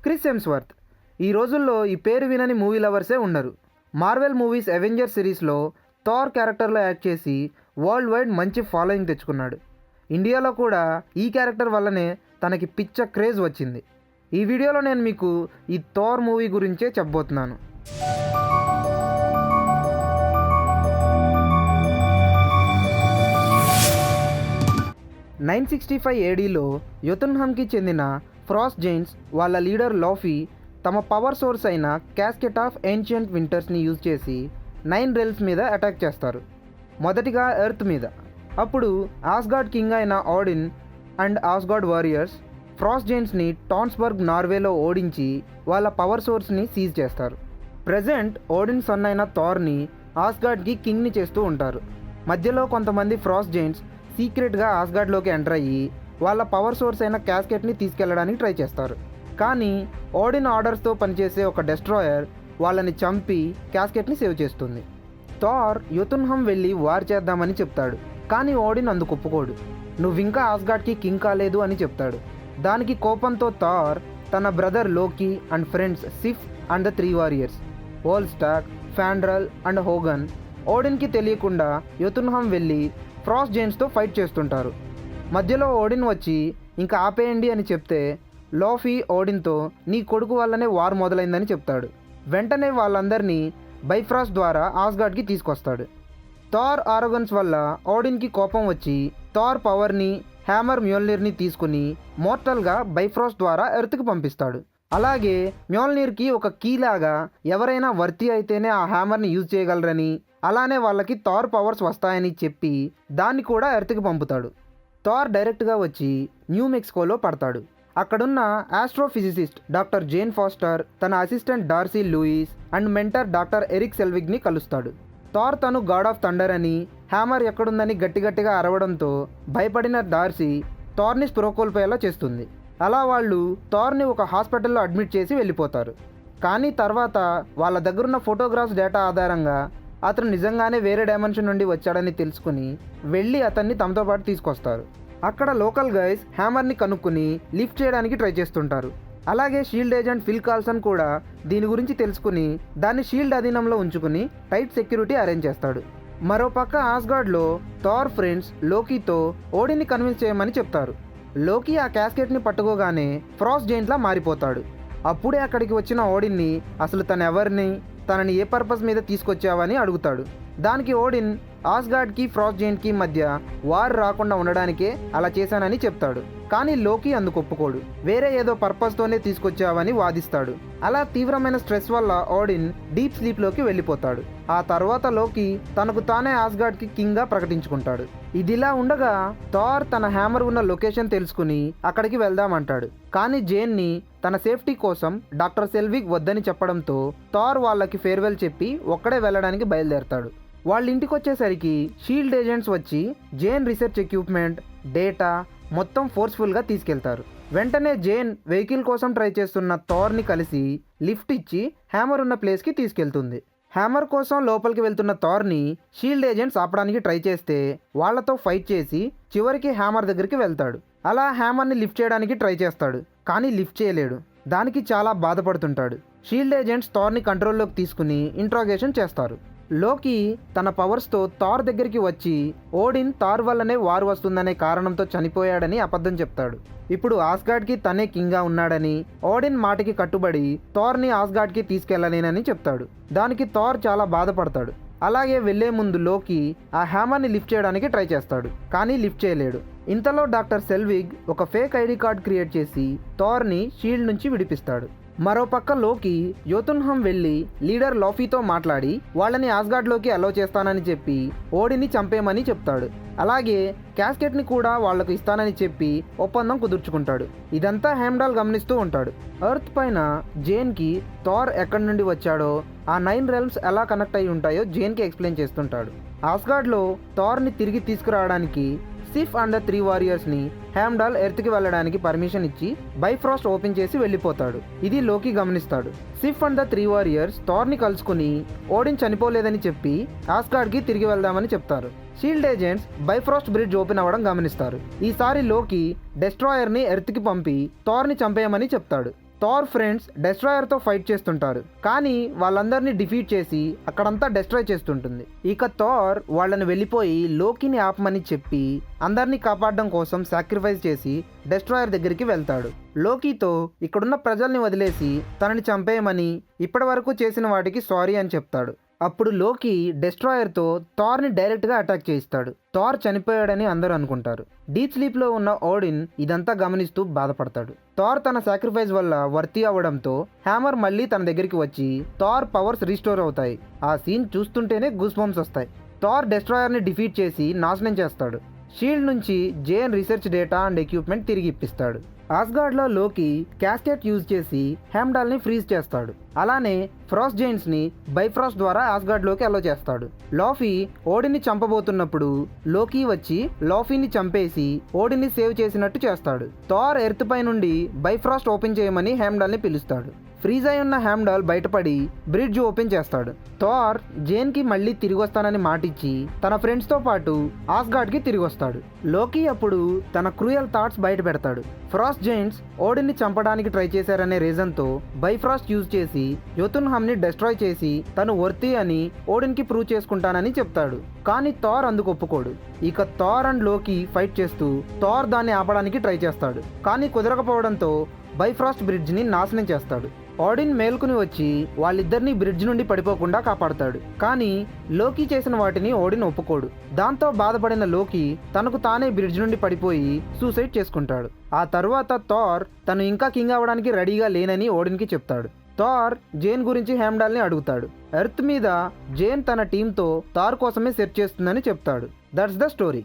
Chris Hemsworth. ఈ రోజుల్లో ఈ పేరు వినని మూవీ లవర్సే ఉండరు. మార్వెల్ మూవీస్ అవెంజర్ సిరీస్లో థార్ క్యారెక్టర్లో యాక్ట్ చేసి వరల్డ్ వైడ్ మంచి ఫాలోయింగ్ తెచ్చుకున్నాడు. ఇండియాలో కూడా ఈ క్యారెక్టర్ వల్లనే తనకి పిచ్చ క్రేజ్ వచ్చింది. ఈ వీడియోలో నేను మీకు ఈ థార్ మూవీ గురించే చెప్పబోతున్నాను. 965 ఏడీలో యోతున్హామ్కి చెందిన ఫ్రాస్ట్ జైంట్స్ వాళ్ళ లీడర్ లోఫీ తమ పవర్ సోర్స్ అయిన క్యాస్కెట్ ఆఫ్ ఏన్షియంట్ వింటర్స్ని యూజ్ చేసి 9 రెల్స్ మీద అటాక్ చేస్తారు. మొదటిగా ఎర్త్ మీద. అప్పుడు ఆస్గార్డ్ కింగ్ అయిన ఆడిన్ అండ్ ఆస్గార్డ్ వారియర్స్ ఫ్రాస్ట్ జైంట్స్ని టాన్స్బర్గ్ నార్వేలో ఓడించి వాళ్ళ పవర్ సోర్స్ని సీజ్ చేస్తారు. ప్రెజెంట్ ఓడిన్ సన్ అయిన థార్ని ఆస్గార్డ్కి కింగ్ని చేస్తూ ఉంటారు. మధ్యలో కొంతమంది ఫ్రాస్ట్ జైంట్స్ సీక్రెట్గా ఆస్గార్డ్లోకి ఎంటర్ అయ్యి వాళ్ళ పవర్ సోర్స్ అయిన క్యాస్కెట్ని తీసుకెళ్లడానికి ట్రై చేస్తారు. కానీ ఓడిన్ ఆర్డర్స్తో పనిచేసే ఒక డెస్ట్రాయర్ వాళ్ళని చంపి క్యాస్కెట్ని సేవ్ చేస్తుంది. థార్ యోతున్హామ్ వెళ్ళి వార్ చేద్దామని చెప్తాడు. కానీ ఓడిన్ అందుకు ఒప్పుకోడు. నువ్వింకా ఆస్గార్డ్కి కింగ్ కాలేదు అని చెప్తాడు. దానికి కోపంతో థార్ తన brother Loki and friends Sif and the 3 warriors Volstagg, Fandral and Hogun ఓడిన్కి తెలియకుండా యోతున్హామ్ వెళ్ళి ఫ్రాస్ట్ జైంట్స్తో ఫైట్ చేస్తుంటారు. మధ్యలో ఓడిన్ వచ్చి ఇంకా ఆపేయండి అని చెప్తే లోఫీ ఓడిన్తో నీ కొడుకు వల్లనే వార్ మొదలైందని చెప్తాడు. వెంటనే వాళ్ళందరినీ బైఫ్రాస్ట్ ద్వారా ఆస్గార్డ్కి తీసుకొస్తాడు. థార్ ఆరోగన్స్ వల్ల ఓడిన్కి కోపం వచ్చి థార్ పవర్ని హ్యామర్ మ్యోల్నీర్ని తీసుకుని మోర్టల్గా బైఫ్రాస్ట్ ద్వారా ఎర్త్కి పంపిస్తాడు. అలాగే మ్యోల్నీర్కి ఒక కీలాగా ఎవరైనా వర్తి అయితేనే ఆ హ్యామర్ని యూజ్ చేయగలరని, అలానే వాళ్ళకి థార్ పవర్స్ వస్తాయని చెప్పి దాన్ని కూడా ఎర్త్కి పంపుతాడు. థార్ డైరెక్ట్గా వచ్చి న్యూ మెక్సికోలో పడతాడు. అక్కడున్న ఆస్ట్రోఫిజిసిస్ట్ డాక్టర్ జేన్ ఫాస్టర్ తన assistant Darcy Lewis and mentor doctor Erik సెల్విగ్ని కలుస్తాడు. థార్ తను గాడ్ ఆఫ్ థండర్ అని, హ్యామర్ ఎక్కడుందని గట్టిగట్టిగా అరవడంతో భయపడిన డార్సీ థార్ని స్పృహ కోల్పోయేలా చేస్తుంది. అలా వాళ్ళు థార్ని ఒక హాస్పిటల్లో అడ్మిట్ చేసి వెళ్ళిపోతారు. కానీ తర్వాత వాళ్ళ దగ్గరున్న ఫోటోగ్రాఫ్స్ డేటా ఆధారంగా అతను నిజంగానే వేరే డైమెన్షన్ నుండి వచ్చాడని తెలుసుకుని వెళ్ళి అతన్ని తమతో పాటు తీసుకొస్తారు. అక్కడ లోకల్ గైస్ హ్యామర్ని కనుక్కుని లిఫ్ట్ చేయడానికి ట్రై చేస్తుంటారు. అలాగే షీల్డ్ ఏజెంట్ ఫిల్ కాల్సన్ కూడా దీని గురించి తెలుసుకుని దాన్ని షీల్డ్ అధీనంలో ఉంచుకుని టైట్ సెక్యూరిటీ అరేంజ్ చేస్తాడు. మరోపక్క ఆస్గార్డ్లో థార్ ఫ్రెండ్స్ లోకీతో ఓడిని కన్విన్స్ చేయమని చెప్తారు. లోకీ ఆ క్యాస్కెట్ని పట్టుకోగానే ఫ్రాస్ట్ జైంట్లా మారిపోతాడు. అప్పుడే అక్కడికి వచ్చిన ఓడిన్ని అసలు తను ఎవరిని, తనని ఏ పర్పస్ మీద తీసుకొచ్చావని అడుగుతాడు. దానికి ఓడిన్ ఆస్గార్డ్కి ఫ్రాస్ట్ జైంట్కి మధ్య వార్ రాకుండా ఉండడానికే అలా చేశానని చెప్తాడు. కానీ లోకీ అందుకు ఒప్పుకోడు. వేరే ఏదో పర్పస్తోనే తీసుకొచ్చావని వాదిస్తాడు. అలా తీవ్రమైన స్ట్రెస్ వల్ల ఓడిన్ డీప్ స్లీప్లోకి వెళ్ళిపోతాడు. ఆ తర్వాత లోకీ తనకు తానే ఆస్గార్డ్కి కింగ్గా ప్రకటించుకుంటాడు. ఇదిలా ఉండగా థార్ తన హ్యామర్ ఉన్న లొకేషన్ తెలుసుకుని అక్కడికి వెళ్దామంటాడు. కానీ జేన్ని తన సేఫ్టీ కోసం డాక్టర్ సెల్విగ్ వద్దని చెప్పడంతో థార్ వాళ్ళకి ఫేర్వెల్ చెప్పి ఒక్కడే వెళ్ళడానికి బయలుదేరతాడు. వాళ్ళ ఇంటికి వచ్చేసరికి షీల్డ్ ఏజెంట్స్ వచ్చి జేన్ రీసెర్చ్ ఎక్విప్మెంట్, డేటా మొత్తం ఫోర్స్ఫుల్గా తీసుకెళ్తారు. వెంటనే జేన్ వెహికల్ కోసం ట్రై చేస్తున్న థార్ని కలిసి లిఫ్ట్ ఇచ్చి హ్యామర్ ఉన్న ప్లేస్కి తీసుకెళ్తుంది. హ్యామర్ కోసం లోపలికి వెళ్తున్న థార్ని షీల్డ్ ఏజెంట్స్ ఆపడానికి ట్రై చేస్తే వాళ్ళతో ఫైట్ చేసి చివరికి హ్యామర్ దగ్గరికి వెళ్తాడు. అలా హ్యామర్ని లిఫ్ట్ చేయడానికి ట్రై చేస్తాడు. కానీ లిఫ్ట్ చేయలేడు. దానికి చాలా బాధపడుతుంటాడు. షీల్డ్ ఏజెంట్స్ థార్ని కంట్రోల్లోకి తీసుకుని ఇంట్రాగేషన్ చేస్తారు. లోకీ తన పవర్స్తో థార్ దగ్గరికి వచ్చి ఓడిన్ థార్ వల్లనే వార్ వస్తుందనే కారణంతో చనిపోయాడని అబద్ధం చెప్తాడు. ఇప్పుడు ఆస్గార్డ్కి తనే కింగ్గా ఉన్నాడని, ఓడిన్ మాటకి కట్టుబడి థార్ని ఆస్గార్డ్కి తీసుకెళ్లలేనని చెప్తాడు. దానికి థార్ చాలా బాధపడతాడు. అలాగే వెళ్లే ముందు లోకీ ఆ హ్యామర్ని లిఫ్ట్ చేయడానికి ట్రై చేస్తాడు. కానీ లిఫ్ట్ చేయలేడు. ఇంతలో డాక్టర్ సెల్విగ్ ఒక ఫేక్ ఐడి కార్డ్ క్రియేట్ చేసి థార్ని షీల్డ్ నుంచి విడిపిస్తాడు. మరోపక్క లోకీ యోతున్హామ్ వెళ్ళి లీడర్ లోఫీతో మాట్లాడి వాళ్ళని ఆస్గార్డ్లోకి అలో చేస్తానని చెప్పి ఓడిని చంపేయమని చెప్తాడు. అలాగే క్యాస్కెట్ని కూడా వాళ్లకు ఇస్తానని చెప్పి ఒప్పందం కుదుర్చుకుంటాడు. ఇదంతా హెమ్డాల్ గమనిస్తూ ఉంటాడు. ఎర్త్ పైన జేన్కి థార్ ఎక్కడి నుండి వచ్చాడో, ఆ 9 రెల్మ్స్ ఎలా కనెక్ట్ అయి ఉంటాయో జేన్కి ఎక్స్ప్లెయిన్ చేస్తుంటాడు. ఆస్గార్డ్లో థార్ని తిరిగి తీసుకురావడానికి సిఫ్ అండ్ ద 3 వారియర్స్ని హెమ్డాల్ ఎర్త్కి వెళ్ళడానికి పర్మిషన్ ఇచ్చి బైఫ్రాస్ట్ ఓపెన్ చేసి వెళ్ళిపోతాడు. ఇది లోకీ గమనిస్తాడు. సిఫ్ అండ్ ద 3 వారియర్స్ థార్ని కలుసుకుని ఓడిన్ చనిపోలేదని చెప్పి ఆస్గార్డ్కి తిరిగి వెళ్దామని చెప్తారు. Shield agents Bifrost bridge open అవ్వడం గమనిస్తారు. ఈసారి లోకీ డెస్ట్రాయర్ని ఎర్త్కి పంపి థార్ని చంపేయమని చెప్తాడు. థార్ ఫ్రెండ్స్ డెస్ట్రాయర్తో ఫైట్ చేస్తుంటారు, కానీ వాళ్ళందరినీ డిఫీట్ చేసి అక్కడంతా డెస్ట్రాయ్ చేస్తుంటుంది. ఇక థార్ వాళ్ళని వెళ్ళిపోయి లోకీని ఆపమని చెప్పి అందరినీ కాపాడడం కోసం సాక్రిఫైస్ చేసి డెస్ట్రాయర్ దగ్గరికి వెళ్తాడు. లోకీతో ఇక్కడున్న ప్రజల్ని వదిలేసి తనని చంపేయమని ఇప్పటి వరకు చేసిన వాటికి సారీ అని చెప్తాడు. అప్పుడు లోకీ డెస్ట్రాయర్తో థార్ని డైరెక్ట్గా అటాక్ చేయిస్తాడు. థార్ చనిపోయాడని అందరూ అనుకుంటారు. డీప్ స్లీప్లో ఉన్న ఓడిన్ ఇదంతా గమనిస్తూ బాధపడతాడు. థార్ తన సాక్రిఫైస్ వల్ల వర్తీ అవ్వడంతో హ్యామర్ మళ్ళీ తన దగ్గరికి వచ్చి థార్ పవర్స్ రీస్టోర్ అవుతాయి. ఆ సీన్ చూస్తుంటేనే గూస్ బంప్స్ వస్తాయి. థార్ డెస్ట్రాయర్ని డిఫీట్ చేసి నాశనం చేస్తాడు. షీల్డ్ నుంచి Jane research data and equipment తిరిగి ఇప్పిస్తాడు. ఆస్గార్డ్లో లోకి క్యాస్కెట్ యూజ్ చేసి హెమ్డాల్ని ఫ్రీజ్ చేస్తాడు. అలానే ఫ్రాస్ట్ జైంట్స్ని బైఫ్రాస్ట్ ద్వారా ఆస్గార్డ్లోకి అలో చేస్తాడు. లాఫీ ఓడిని చంపబోతున్నప్పుడు లోకీ వచ్చి లాఫీని చంపేసి ఓడిని సేవ్ చేసినట్టు చేస్తాడు. థార్ ఎర్త్ పై నుండి బైఫ్రాస్ట్ ఓపెన్ చేయమని హెమ్డాల్ని పిలుస్తాడు. ఫ్రీజ్ అయి ఉన్న హ్యామ్డాల్ బయటపడి బ్రిడ్జ్ ఓపెన్ చేస్తాడు. థార్ జేన్కి మళ్ళీ తిరిగి వస్తానని మాటిచ్చి తన ఫ్రెండ్స్తో పాటు ఆస్గార్డ్కి తిరిగి వస్తాడు. లోకీ అప్పుడు తన క్రూయల్ థాట్స్ బయట పెడతాడు. ఫ్రాస్ట్ జైంట్స్ ఓడిన్ని చంపడానికి ట్రై చేశారనే రీజన్తో బైఫ్రాస్ట్ యూజ్ చేసి యోతున్హామ్ని డెస్ట్రాయ్ చేసి తను వర్తీ అని ఓడిన్కి ప్రూవ్ చేసుకుంటానని చెప్తాడు. కానీ థార్ అందుకు ఒప్పుకోడు. ఇక థార్ అండ్ లోకీ ఫైట్ చేస్తూ థార్ దాన్ని ఆపడానికి ట్రై చేస్తాడు. కానీ కుదరకపోవడంతో బైఫ్రాస్ట్ బ్రిడ్జ్ని నాశనం చేస్తాడు. ఓడిన్ మేల్కుని వచ్చి వాళ్ళిద్దరినీ బ్రిడ్జ్ నుండి పడిపోకుండా కాపాడతాడు. కానీ లోకీ చేసిన వాటిని ఓడిన్ ఒప్పుకోడు. దాంతో బాధపడిన లోకీ తనకు తానే బ్రిడ్జ్ నుండి పడిపోయి సూసైడ్ చేసుకుంటాడు. ఆ తర్వాత థార్ తను ఇంకా కింగ్ అవ్వడానికి రెడీగా లేనని ఓడిన్కి చెప్తాడు. థార్ జేన్ గురించి హెమ్డాల్ని అడుగుతాడు. ఎర్త్ మీద జేన్ తన టీంతో థార్ కోసమే సెర్చ్ చేస్తుందని చెప్తాడు. That's the story.